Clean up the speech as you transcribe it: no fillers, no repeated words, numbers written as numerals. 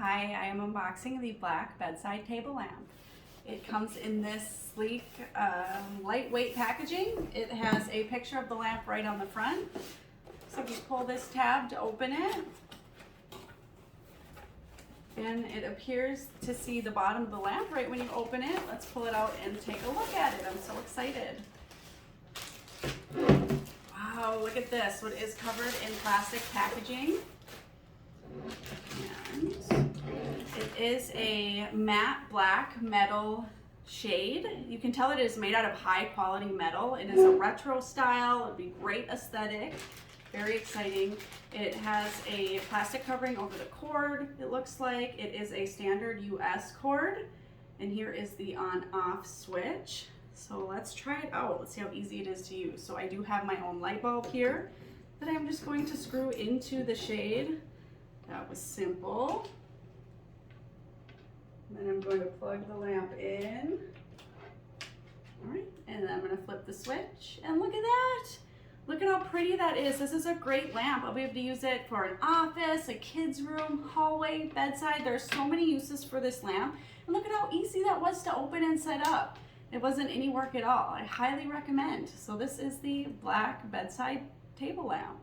Hi, I am unboxing the black bedside table lamp. It comes in this sleek, lightweight packaging. It has a picture of the lamp right on the front. So if you pull this tab to open it, and it appears to see the bottom of the lamp right when you open it. Let's pull it out and take a look at it. I'm so excited. Wow, look at this. So it is covered in plastic packaging. And it is a matte black metal shade. You can tell it is made out of high quality metal. It is a retro style. It'd be great aesthetic. Very exciting. It has a plastic covering over the cord, it looks like. It is a standard US cord. And here is the on-off switch. So let's try it out. Let's see how easy it is to use. So I do have my own light bulb here that I'm just going to screw into the shade. That was simple. And then I'm going to plug the lamp in. All right, and then I'm going to flip the switch, and look at that. Look at how pretty that is. This is a great lamp. I'll be able to use it for an office, a kid's room, hallway, bedside. There's so many uses for this lamp. And look at how easy that was to open and set up. It wasn't any work at all. I highly recommend. So this is the black bedside table lamp.